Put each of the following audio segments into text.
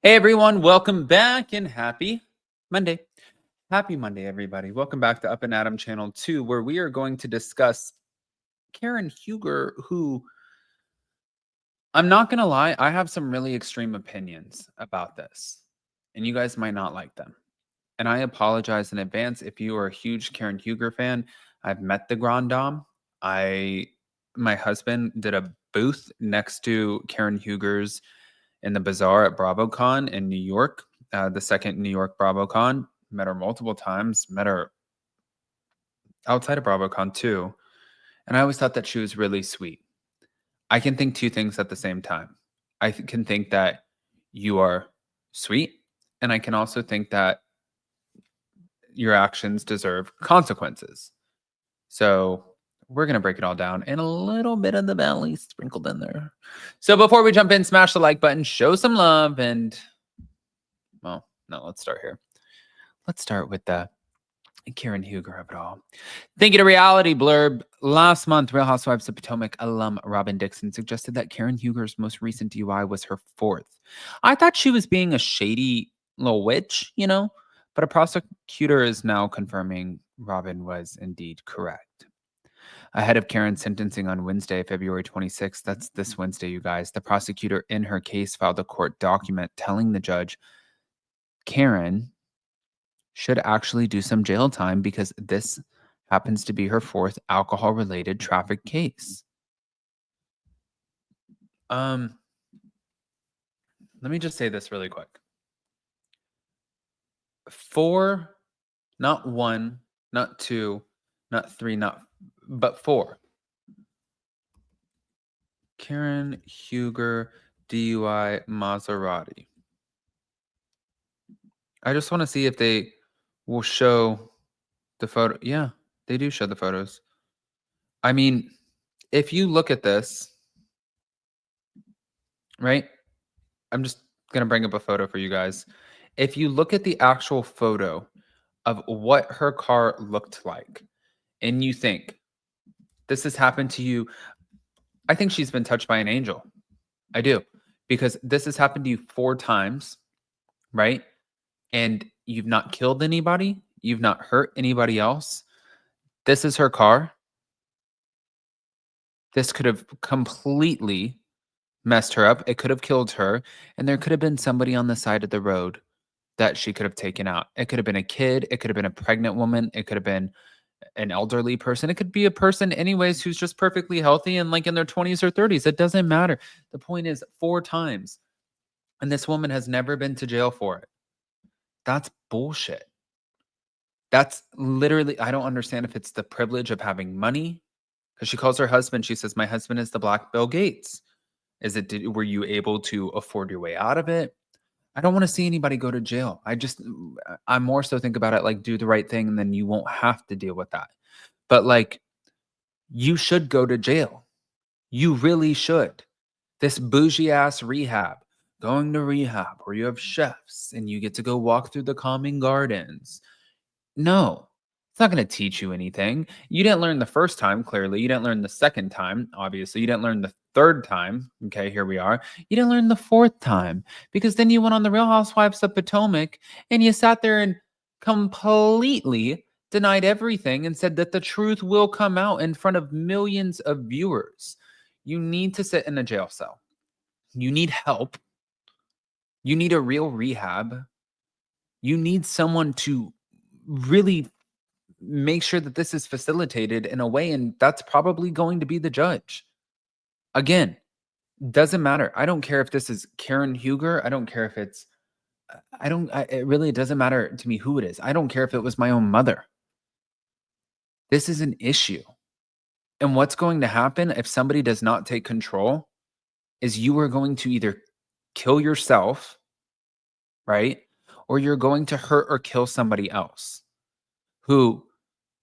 Hey everyone, welcome back and happy Monday. Happy Monday, everybody. Welcome back to Up and Adam Channel 2, where we are going to discuss Karen Huger, who I'm not going to lie, I have some really extreme opinions about this, and you guys might not like them. And I apologize in advance if you are a huge Karen Huger fan. I've met the Grand Dame. My husband did a booth next to Karen Huger's in the bazaar at BravoCon in New York, the second New York BravoCon. Met her multiple times, met her outside of BravoCon too. And I always thought that she was really sweet. I can think two things at the same time. Can think that you are sweet, and I can also think that your actions deserve consequences. So we're going to break it all down and a little bit of the valley sprinkled in there. So before we jump in, smash the like button, show some love, and well, no, let's start here. Let's start with the Karen Huger of it all. Thank you to Reality Blurb. Last month, Real Housewives of Potomac alum Robin Dixon suggested that Karen Huger's most recent DUI was her fourth. I thought she was being a shady little witch, but a prosecutor is now confirming Robin was indeed correct. Ahead of Karen's sentencing on Wednesday, February 26th, that's this Wednesday, you guys, the prosecutor in her case filed a court document telling the judge Karen should actually do some jail time because this happens to be her fourth alcohol-related traffic case. Let me just say this really quick. 4, not 1, not 2, not 3, but 4. Karen Huger, DUI, Maserati. I just want to see if they will show the photo. Yeah, they do show the photos. I mean, if you look at this, right? I'm just going to bring up a photo for you guys. If you look at the actual photo of what her car looked like, and you think, this has happened to you, I think she's been touched by an angel. I do. Because this has happened to you 4 times, right? And you've not killed anybody. You've not hurt anybody else. This is her car. This could have completely messed her up. It could have killed her. And there could have been somebody on the side of the road that she could have taken out. It could have been a kid. It could have been a pregnant woman. It could have been an elderly person. It could be a person anyways who's just perfectly healthy and like in their 20s or 30s. It doesn't matter. The point is 4 times. And this woman has never been to jail for it. That's bullshit. That's literally, I don't understand if it's the privilege of having money. Because she calls her husband, she says, my husband is the Black Bill Gates. Were you able to afford your way out of it? I don't want to see anybody go to jail. I more so think about it like do the right thing and then you won't have to deal with that. But like, you should go to jail. You really should. This bougie ass rehab, going to rehab where you have chefs and you get to go walk through the calming gardens. No, it's not going to teach you anything. You didn't learn the first time, clearly. You didn't learn the second time, obviously. You didn't learn the third time. Okay, here we are. You didn't learn the fourth time because then you went on the Real Housewives of Potomac and you sat there and completely denied everything and said that the truth will come out in front of millions of viewers. You need to sit in a jail cell. You need help. You need a real rehab. You need someone to really make sure that this is facilitated in a way, and that's probably going to be the judge. Again, doesn't matter. I don't care if this is Karen Huger. I don't care if it's, it really doesn't matter to me who it is. I don't care if it was my own mother. This is an issue. And what's going to happen if somebody does not take control is you are going to either kill yourself, right? Or you're going to hurt or kill somebody else who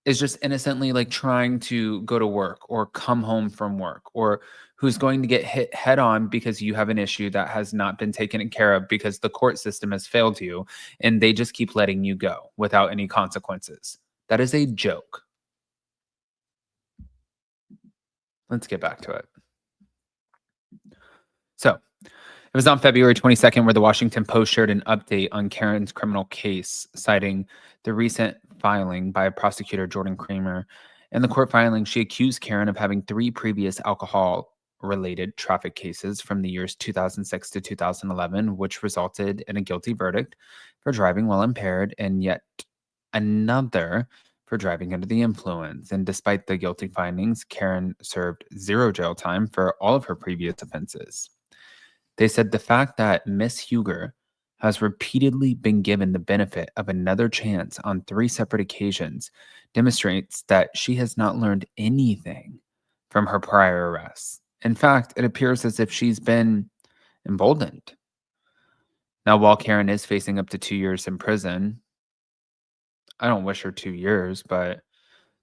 is just innocently like trying to go to work or come home from work, or who's going to get hit head on because you have an issue that has not been taken care of because the court system has failed you and they just keep letting you go without any consequences. That is a joke. Let's get back to it. So, it was on February 22nd where the Washington Post shared an update on Karen's criminal case, citing the recent filing by prosecutor Jordan Kramer. In the court filing, she accused Karen of having 3 previous alcohol related traffic cases from the years 2006 to 2011, which resulted in a guilty verdict for driving while impaired, and yet another for driving under the influence. And despite the guilty findings, Karen served 0 jail time for all of her previous offenses. They said the fact that Miss Huger has repeatedly been given the benefit of another chance on 3 separate occasions demonstrates that she has not learned anything from her prior arrests. In fact, it appears as if she's been emboldened. Now, while Karen is facing up to 2 years in prison, I don't wish her 2 years, but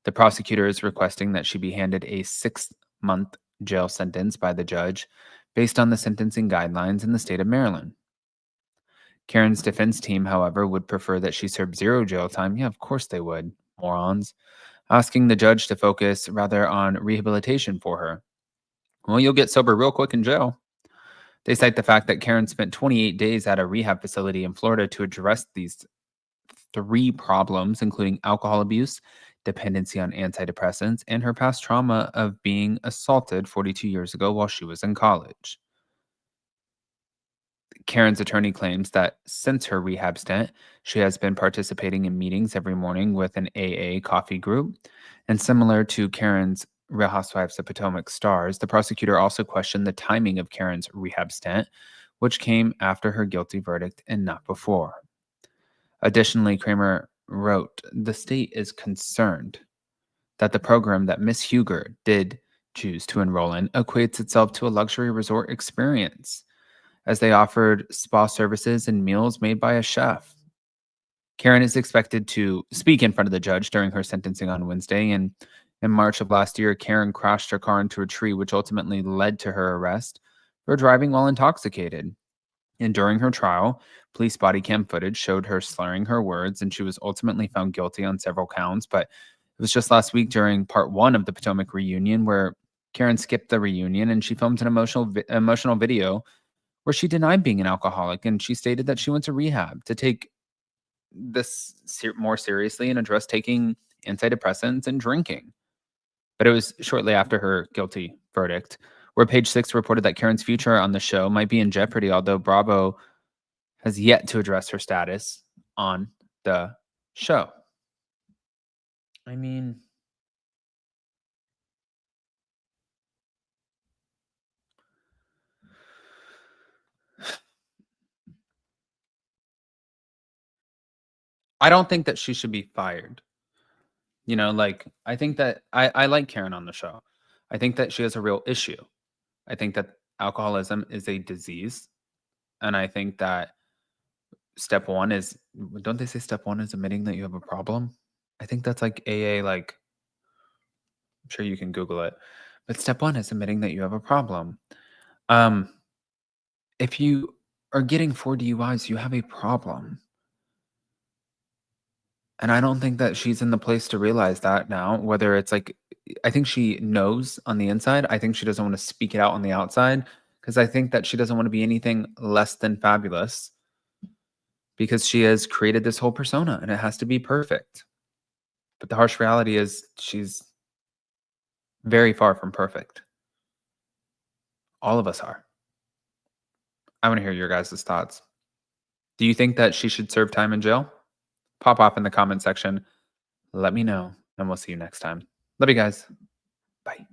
the prosecutor is requesting that she be handed a 6-month jail sentence by the judge based on the sentencing guidelines in the state of Maryland. Karen's defense team, however, would prefer that she serve 0 jail time. Yeah, of course they would, morons. Asking the judge to focus rather on rehabilitation for her. Well, you'll get sober real quick in jail. They cite the fact that Karen spent 28 days at a rehab facility in Florida to address these 3 problems, including alcohol abuse, dependency on antidepressants, and her past trauma of being assaulted 42 years ago while she was in college. Karen's attorney claims that since her rehab stint, she has been participating in meetings every morning with an AA coffee group. And similar to Karen's Real Housewives of Potomac stars, the prosecutor also questioned the timing of Karen's rehab stint, which came after her guilty verdict and not before. Additionally, Kramer wrote, "The state is concerned that the program that Miss Huger did choose to enroll in equates itself to a luxury resort experience, as they offered spa services and meals made by a chef." Karen is expected to speak in front of the judge during her sentencing on Wednesday. And in March of last year, Karen crashed her car into a tree, which ultimately led to her arrest for driving while intoxicated. And during her trial, police body cam footage showed her slurring her words, and she was ultimately found guilty on several counts. But it was just last week during part 1 of the Potomac reunion where Karen skipped the reunion and she filmed an emotional video where she denied being an alcoholic, and she stated that she went to rehab to take this more seriously and address taking antidepressants and drinking. But it was shortly after her guilty verdict where Page Six reported that Karen's future on the show might be in jeopardy, although Bravo has yet to address her status on the show. I mean, I don't think that she should be fired. Like, I think that I like Karen on the show. I think that she has a real issue. I think that alcoholism is a disease. And I think that step one is, don't they say step one is admitting that you have a problem? I think that's like AA, like, I'm sure you can Google it. But step one is admitting that you have a problem. Um, if you are getting 4 DUIs, you have a problem. And I don't think that she's in the place to realize that now, whether it's like, I think she knows on the inside. I think she doesn't want to speak it out on the outside because I think that she doesn't want to be anything less than fabulous because she has created this whole persona and it has to be perfect. But the harsh reality is she's very far from perfect. All of us are. I want to hear your guys' thoughts. Do you think that she should serve time in jail? Pop off in the comment section. Let me know, and we'll see you next time. Love you guys. Bye.